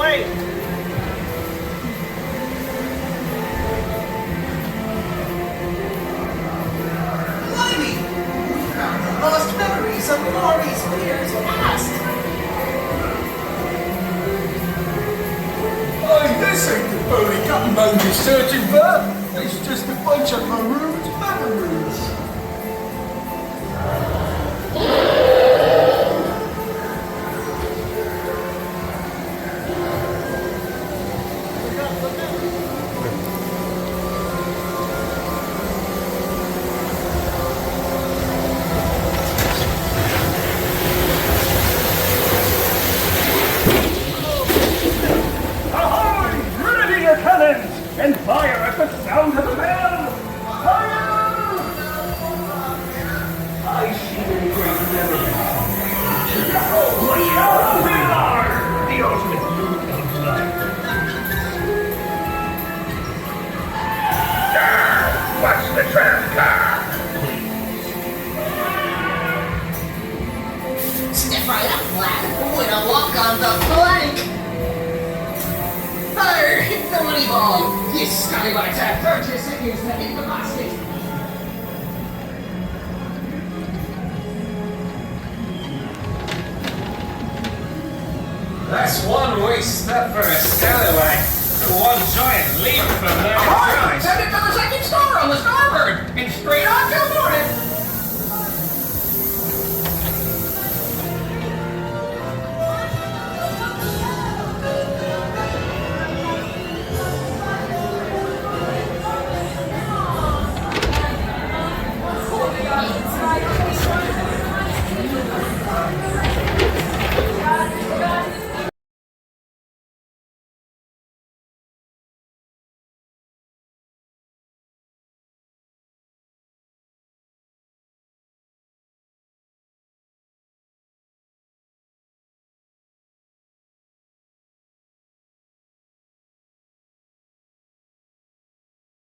way! Blimey! Lost memories of Moreys, Piers past! Hey, this ain't the bony gutmode you're searching for. It's just a bunch of marooned memories. And fire at the sound of the bell! Fire! I see many great memories. Oh, we are the ultimate mood of life. Watch the tram car, please. Step right up, lad. We're gonna walk on the plank. Hey, Billy Ball! You scallywags have 30 seconds to hit the basket! That's one waste step for a scallywag. One giant leap from there to Alright, 7 to the second star on the starboard! And straight on till morning!